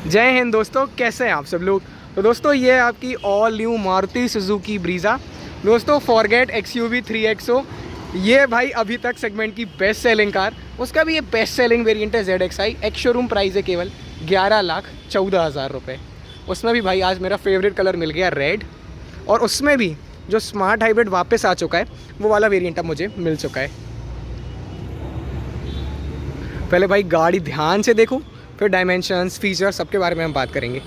जय हिंद दोस्तों, कैसे हैं आप सब लोग। तो दोस्तों ये है आपकी all new Maruti Suzuki Brezza. दोस्तों फॉरगेट XUV 3XO, ये भाई अभी तक सेगमेंट की बेस्ट सेलिंग कार, उसका भी ये बेस्ट सेलिंग वेरिएंट है ZXi। एक्स शोरूम प्राइस है केवल 11,14,000 रुपये। उसमें भी भाई आज मेरा फेवरेट कलर मिल गया रेड, और उसमें भी जो स्मार्ट हाइब्रिड वापस आ चुका है वो वाला वेरिएंट अब मुझे मिल चुका है। पहले भाई गाड़ी ध्यान से देखो, फिर डायमेंशंस, फीचर्स सबके बारे में हम बात करेंगे।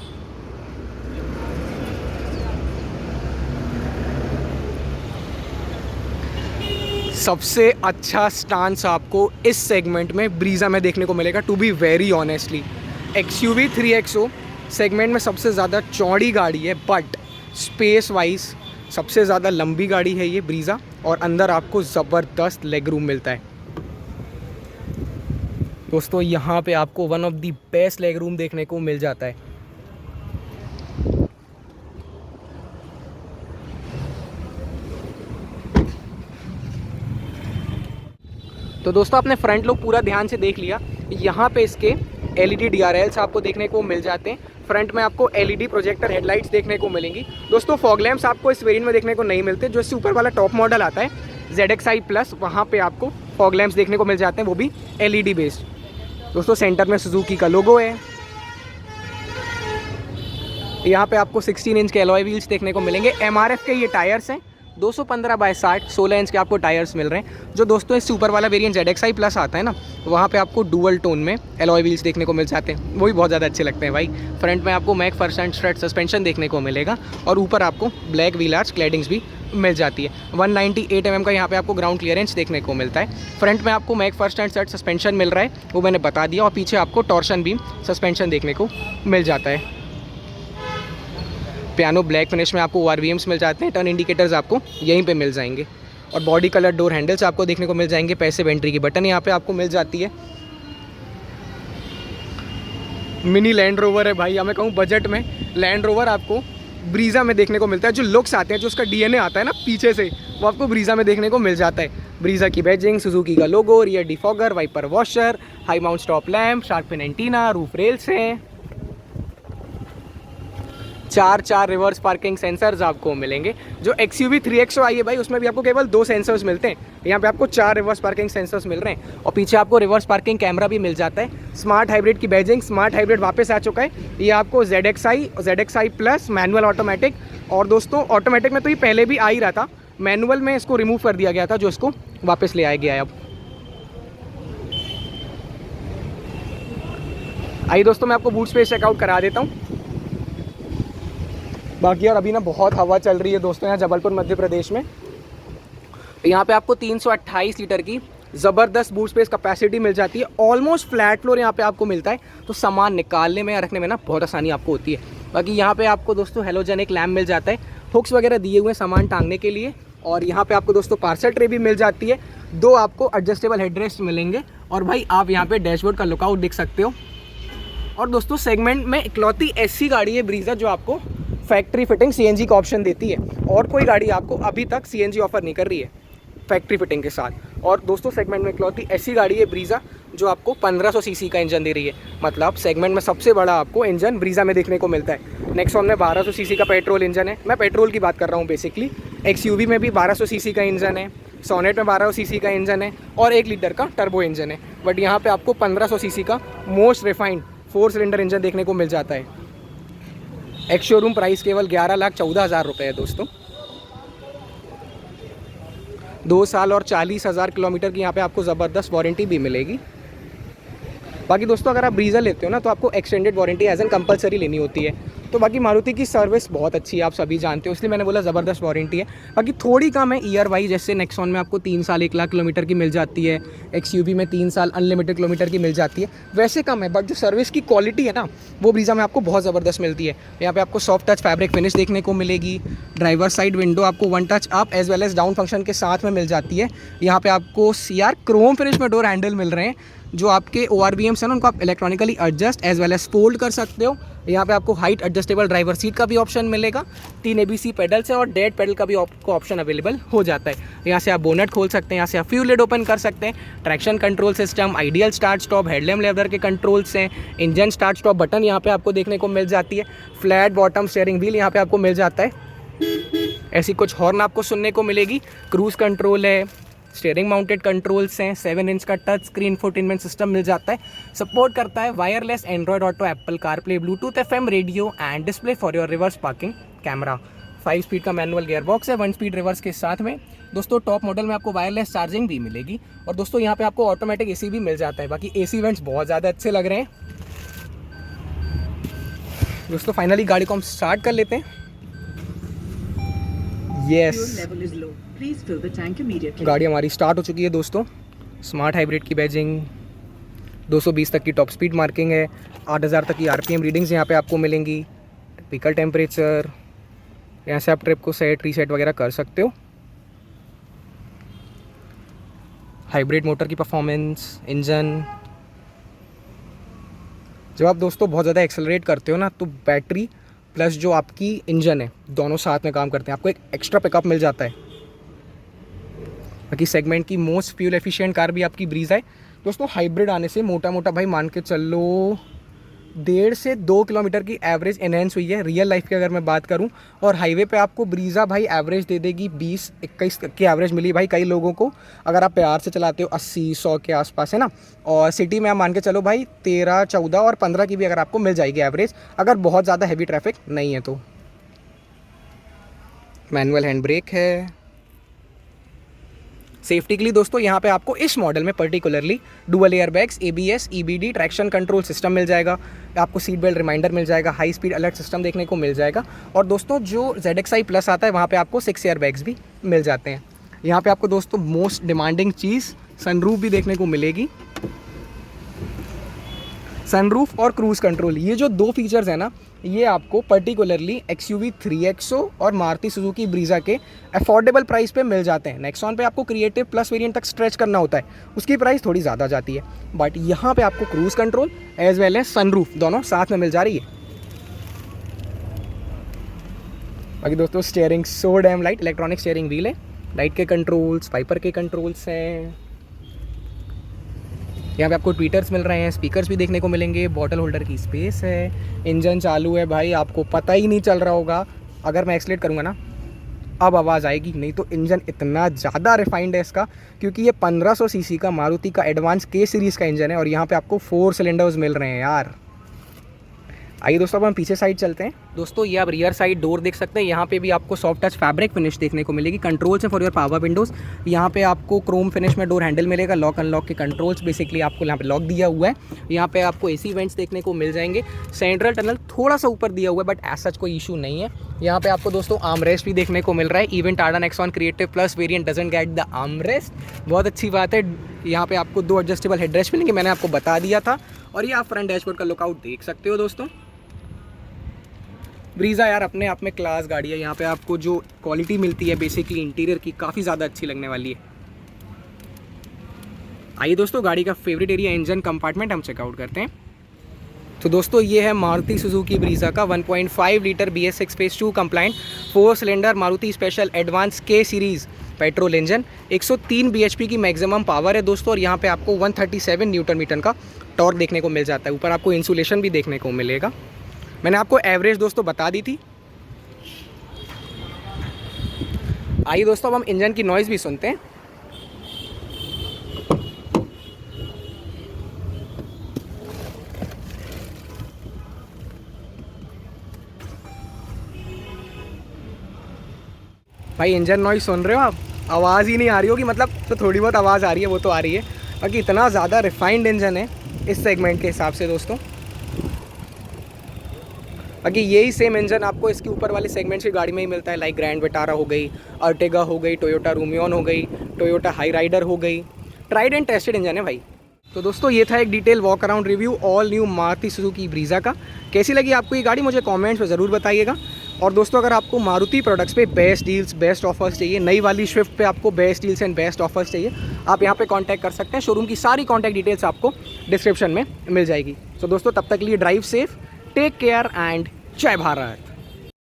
सबसे अच्छा स्टांस आपको इस सेगमेंट में ब्रीज़ा में देखने को मिलेगा, to be very honestly. XUV 3XO segment में सबसे ज़्यादा चौड़ी गाड़ी है, बट स्पेस वाइज सबसे ज़्यादा लंबी गाड़ी है ये ब्रीज़ा, और अंदर आपको ज़बरदस्त लेग रूम मिलता है। दोस्तों यहाँ पे आपको one of the best leg room देखने को मिल जाता है। तो दोस्तों आपने फ्रंट लुक पूरा ध्यान से देख लिया। यहाँ पे इसके LED DRLs आपको देखने को मिल जाते हैं। फ्रंट में आपको LED प्रोजेक्टर हेडलाइट्स देखने को मिलेंगी। दोस्तों फॉग लैंप्स आपको इस वेरिएंट में देखने को नहीं मिलते। जो इससे ऊपर वाला टॉप मॉडल आता है ZXi प्लस, वहाँ पे आपको फॉग लैंप्स देखने को मिल जाते हैं, वो भी LED बेस्ड। दोस्तों सेंटर में सुजुकी का लोगो है। यहाँ पे आपको 16 इंच के एलॉय व्हील्स देखने को मिलेंगे। MRF के ये टायर्स हैं, 215/60 16 इंच के आपको टायर्स मिल रहे हैं। जो दोस्तों इससे ऊपर वाला वेरिएंट ZXi प्लस आता है ना, वहाँ पे आपको डुअल टोन में एलॉय व्हील्स देखने को मिल जाते हैं, वो भी बहुत ज़्यादा अच्छे लगते हैं भाई। फ्रंट में आपको मैक फर्स्ट स्ट्रेट सस्पेंशन देखने को मिलेगा, और ऊपर आपको ब्लैक व्हील आर्च क्लैडिंग्स भी मिल जाती है। 198 mm का यहाँ पे आपको ग्राउंड क्लियरेंस देखने को मिलता है। फ्रंट में आपको MacPherson strut suspension मिल रहा है, वो मैंने बता दिया, और पीछे आपको टॉर्शन बीम सस्पेंशन देखने को मिल जाता है। पियानो ब्लैक फिनिश में आपको ORVMs मिल जाते हैं। टर्न इंडिकेटर्स आपको यहीं पे मिल जाएंगे, और बॉडी कलर डोर हैंडल्स आपको देखने को मिल जाएंगे। पैसिव एंट्री की बटन यहाँ पे आपको मिल जाती है। मिनी लैंड रोवर है भाई, हमें कहूँ बजट में लैंड रोवर आपको ब्रीज़ा में देखने को मिलता है। जो लुक्स आते हैं, जो उसका DNA आता है ना पीछे से, वो आपको ब्रीज़ा में देखने को मिल जाता है। ब्रीज़ा की बैजिंग, सुजुकी का logo, rear defogger, wiper washer, high mount stop lamp, shark fin antenna, roof rails हैं। 4 रिवर्स पार्किंग सेंसर्स आपको मिलेंगे। जो XUV 3XO आई है भाई, उसमें भी आपको केवल 2 सेंसर्स मिलते हैं, यहाँ पे आपको 4 रिवर्स पार्किंग सेंसर्स मिल रहे हैं, और पीछे आपको रिवर्स पार्किंग कैमरा भी मिल जाता है। स्मार्ट हाइब्रिड की बैजिंग, स्मार्ट हाइब्रिड वापस आ चुका है। ये आपको ZXi प्लस मैनुअल ऑटोमेटिक, और दोस्तों ऑटोमेटिक में तो ये पहले भी आ ही रहा था, मैनुअल में इसको रिमूव कर दिया गया था, जो इसको वापस ले आया गया है। अब आइए दोस्तों मैं आपको बूट स्पेस चेकआउट करा देता हूँ। बाकी यार अभी ना बहुत हवा चल रही है दोस्तों यहाँ जबलपुर मध्य प्रदेश में। यहाँ पे आपको 328 लीटर की ज़बरदस्त बूट स्पेस कैपेसिटी मिल जाती है। ऑलमोस्ट फ्लैट फ्लोर यहाँ पे आपको मिलता है, तो सामान निकालने में या रखने में ना बहुत आसानी आपको होती है। बाकी यहाँ पे आपको दोस्तों हेलोजन एक लैम्प मिल जाता है, हुक्स वगैरह दिए हुए हैं सामान टांगने के लिए, और यहाँ पे आपको दोस्तों पार्सल ट्रे भी मिल जाती है। 2 आपको एडजस्टेबल हेडरेस्ट मिलेंगे, और भाई आप यहाँ पे डैशबोर्ड का लुकआउट देख सकते हो। और दोस्तों सेगमेंट में इकलौती ऐसी गाड़ी है ब्रीज़ा जो आपको फैक्ट्री फिटिंग CNG का ऑप्शन देती है, और कोई गाड़ी आपको अभी तक CNG ऑफर नहीं कर रही है फैक्ट्री फिटिंग के साथ। और दोस्तों सेगमेंट में इकलौती ऐसी गाड़ी है ब्रीज़ा जो आपको 1500 सीसी का इंजन दे रही है। मतलब सेगमेंट में सबसे बड़ा आपको इंजन ब्रीज़ा में देखने को मिलता है। नेक्सॉन में 1200 सीसी का पेट्रोल इंजन है, मैं पेट्रोल की बात कर रहा हूँ बेसिकली। XUV में भी 1200 सीसी का इंजन है, सोनेट में 1200 सीसी का इंजन है, और 1 लीटर का टर्बो इंजन है। बट यहाँ पर आपको 1500 सीसी का मोस्ट रिफाइंड 4 सिलेंडर इंजन देखने को मिल जाता है। एक्स शोरूम प्राइस केवल 11,14,000 रुपये है दोस्तों। 2 साल और 40,000 किलोमीटर की यहाँ पे आपको ज़बरदस्त वारंटी भी मिलेगी। बाकी दोस्तों अगर आप ब्रीज़ा लेते हो ना, तो आपको extended warranty as an compulsory लेनी होती है। तो बाकी मारुति की सर्विस बहुत अच्छी है, आप सभी जानते हो, इसलिए मैंने बोला ज़बरदस्त वारंटी है। बाकी थोड़ी कम है ईयर वाइज, जैसे नेक्सॉन में आपको 3 साल 1 लाख किलोमीटर की मिल जाती है, XUV में 3 साल अनलिमिटेड किलोमीटर की मिल जाती है, वैसे कम है। बट जो सर्विस की क्वालिटी है ना, वो ब्रीज़ा में आपको बहुत ज़बरदस्त मिलती है। यहाँ पे आपको सॉफ्ट टच फैब्रिक फिनिश देखने को मिलेगी। ड्राइवर साइड विंडो आपको 1 touch up as well as down function के साथ में मिल जाती है। यहाँ पे आपको CR क्रोम फिनिश में डोर हैंडल मिल रहे हैं, जो आपके ORVMs हैं ना उनको आप electronically adjust as well as fold कर सकते हो। यहाँ पे आपको हाइट एडजस्टेबल ड्राइवर सीट का भी ऑप्शन मिलेगा। 3 ABC पेडल्स है और डेड पेडल का भी आपको ऑप्शन अवेलेबल हो जाता है। यहाँ से आप बोनट खोल सकते हैं, यहाँ से आप फ्यूल लिड ओपन कर सकते हैं। Traction control system, ideal start stop, headlamp leather के कंट्रोल्स हैं, इंजन स्टार्ट स्टॉप बटन यहाँ पे आपको देखने को मिल जाती है, फ्लैट बॉटम स्टीयरिंग व्हील यहाँ पे आपको मिल जाता है। ऐसी कुछ हॉर्न आपको सुनने को मिलेगी। क्रूज कंट्रोल है, स्टीयरिंग माउंटेड कंट्रोल्स हैं, 7 इंच का टच स्क्रीन इंफोटेनमेंट सिस्टम मिल जाता है। सपोर्ट करता है wireless Android auto, Apple CarPlay, Bluetooth, FM radio and display for your reverse parking camera. 5 speed का मैनुअल गियर बॉक्स है 1 स्पीड रिवर्स के साथ में। दोस्तों टॉप मॉडल में आपको वायरलेस चार्जिंग भी मिलेगी और दोस्तों यहाँ पे आपको ऑटोमेटिक AC भी मिल जाता है। बाकी AC वेंट्स बहुत ज़्यादा अच्छे लग रहे हैं। दोस्तों फाइनली गाड़ी को हम स्टार्ट कर लेते हैं। यस, गाड़ी हमारी स्टार्ट हो चुकी है दोस्तों। स्मार्ट हाइब्रिड की बैजिंग, 220 तक की टॉप स्पीड मार्किंग है, 8000 तक की RPM रीडिंग्स यहाँ पे आपको मिलेंगी। व्हीकल टेम्परेचर, यहाँ से आप ट्रिप को सेट रीसेट वगैरह कर सकते हो। हाइब्रिड मोटर की परफॉर्मेंस, इंजन। जब आप दोस्तों बहुत ज़्यादा एक्सेलरेट करते हो ना तो बैटरी प्लस जो आपकी इंजन है दोनों साथ में काम करते हैं, आपको एक एक्स्ट्रा पिकअप मिल जाता है। बाकी सेगमेंट की मोस्ट फ्यूल एफिशिएंट कार भी आपकी ब्रीज़ा है दोस्तों। हाइब्रिड आने से मोटा मोटा भाई मान के चलो 1.5 से 2 किलोमीटर की एवरेज एनहेंस हुई है रियल लाइफ की अगर मैं बात करूं। और हाईवे पे आपको ब्रीज़ा भाई एवरेज दे देगी 20-21 की एवरेज मिली भाई कई लोगों को, अगर आप प्यार से चलाते हो 80-100 के आसपास है ना। और सिटी में आप मान के चलो भाई 13, 14 और 15 की भी अगर आपको मिल जाएगी एवरेज, अगर बहुत ज़्यादा हैवी ट्रैफिक नहीं है तो। मैनुअल हैंड ब्रेक है। सेफ्टी के लिए दोस्तों यहाँ पे आपको इस मॉडल में particularly dual air bags, ABS, EBD, traction control system मिल जाएगा। आपको सीट बेल्ट रिमाइंडर मिल जाएगा, हाई स्पीड अलर्ट सिस्टम देखने को मिल जाएगा। और दोस्तों जो ZXi प्लस आता है वहाँ पे आपको 6 एयर बैग्स भी मिल जाते हैं। यहाँ पे आपको दोस्तों मोस्ट डिमांडिंग चीज़ सनरूफ भी देखने को मिलेगी। सनरूफ और क्रूज़ कंट्रोल, ये जो 2 फीचर्स हैं ना, ये आपको पर्टिकुलरली XUV 3XO और मारुति सुजुकी ब्रीज़ा के अफोर्डेबल प्राइस पे मिल जाते हैं। नेक्सॉन पे आपको क्रिएटिव प्लस वेरिएंट तक स्ट्रेच करना होता है, उसकी प्राइस थोड़ी ज़्यादा जाती है। बट यहाँ पे आपको cruise control as well as sunroof दोनों साथ में मिल जा रही है। बाकी दोस्तों steering so damn light, electronic steering wheel है, लाइट के कंट्रोल्स, वाइपर के कंट्रोल्स हैं। यहाँ पे आपको ट्वीटर्स मिल रहे हैं, स्पीकर्स भी देखने को मिलेंगे, बॉटल होल्डर की स्पेस है, इंजन चालू है भाई, आपको पता ही नहीं चल रहा होगा। अगर मैं एक्सलेट करूँगा ना अब आवाज़ आएगी, नहीं तो इंजन इतना ज़्यादा रिफाइंड है इसका, क्योंकि ये 1500 सीसी का मारुति का एडवांस K सीरीज़ का इंजन है और यहाँ पे आपको 4 सिलेंडर्स मिल रहे हैं यार। आइए दोस्तों अब हम पीछे साइड चलते हैं। दोस्तों ये आप रियर साइड डोर देख सकते हैं, यहाँ पे भी आपको सॉफ्ट टच फैब्रिक फिनिश देखने को मिलेगी। कंट्रोल्स हैं फॉर योर पावर विंडोज़, यहाँ पे आपको क्रोम फिनिश में डोर हैंडल मिलेगा। लॉक अनलॉक के कंट्रोल्स बेसिकली आपको यहाँ पे लॉक दिया हुआ है। यहाँ पे आपको AC वेंट्स देखने को मिल जाएंगे। सेंट्रल टनल थोड़ा सा ऊपर दिया हुआ है बट एज सच कोई इशू नहीं है। यहाँ पे आपको दोस्तों आर्मरेस्ट भी देखने को मिल रहा है। Even Tata Nexon creative plus variant doesn't get the armrest, बहुत अच्छी बात है। यहाँ पे आपको 2 एडजस्टेबल हेडरेस्ट मिलेंगे, मैंने आपको बता दिया था। और ये आप फ्रंट डैशबोर्ड का लुकआउट देख सकते हो दोस्तों। ब्रीज़ा यार अपने आप में क्लास गाड़ी है। यहाँ पे आपको जो क्वालिटी मिलती है बेसिकली इंटीरियर की काफ़ी ज़्यादा अच्छी लगने वाली है। आइए दोस्तों गाड़ी का फेवरेट एरिया इंजन कंपार्टमेंट हम चेकआउट करते हैं। तो दोस्तों ये है मारुति सुजुकी ब्रीज़ा का 1.5 litre BS6 phase 2 compliant 4 cylinder Maruti special advance K series petrol engine. 103 bhp की मैक्सिमम पावर है दोस्तों और यहाँ पे आपको 137 न्यूटन मीटर का टॉर्क देखने को मिल जाता है। ऊपर आपको इंसुलेशन भी देखने को मिलेगा। मैंने आपको एवरेज दोस्तों बता दी थी। आइए दोस्तों अब हम इंजन की नॉइज़ भी सुनते हैं। भाई इंजन नॉइज़ सुन रहे हो आप, आवाज़ ही नहीं आ रही होगी, मतलब तो थोड़ी बहुत आवाज़ आ रही है, वो तो आ रही है। बाकी इतना ज़्यादा रिफाइंड इंजन है इस सेगमेंट के हिसाब से दोस्तों। बाकी यही सेम इंजन आपको इसके ऊपर वाले सेगमेंट्स की गाड़ी में ही मिलता है, लाइक ग्रैंड विटारा हो गई, अर्टिगा हो गई, टोयोटा रूमियन हो गई, टोयोटा हाई राइडर हो गई। ट्राइड एंड टेस्टेड इंजन है भाई। तो दोस्तों ये था एक detail walk around review all new Maruti Suzuki Brezza का। कैसी लगी आपको ये गाड़ी मुझे कमेंट्स में ज़रूर बताइएगा। और दोस्तों अगर आपको मारुति प्रोडक्ट्स पे बेस्ट डील्स, बेस्ट ऑफर्स चाहिए, नई वाली स्विफ्ट पे आपको best deals and best offers चाहिए, आप यहाँ पे कांटेक्ट कर सकते हैं। शोरूम की सारी कांटेक्ट डिटेल्स आपको डिस्क्रिप्शन में मिल जाएगी। तो दोस्तों तब तक के लिए drive safe, take care and जय भारत।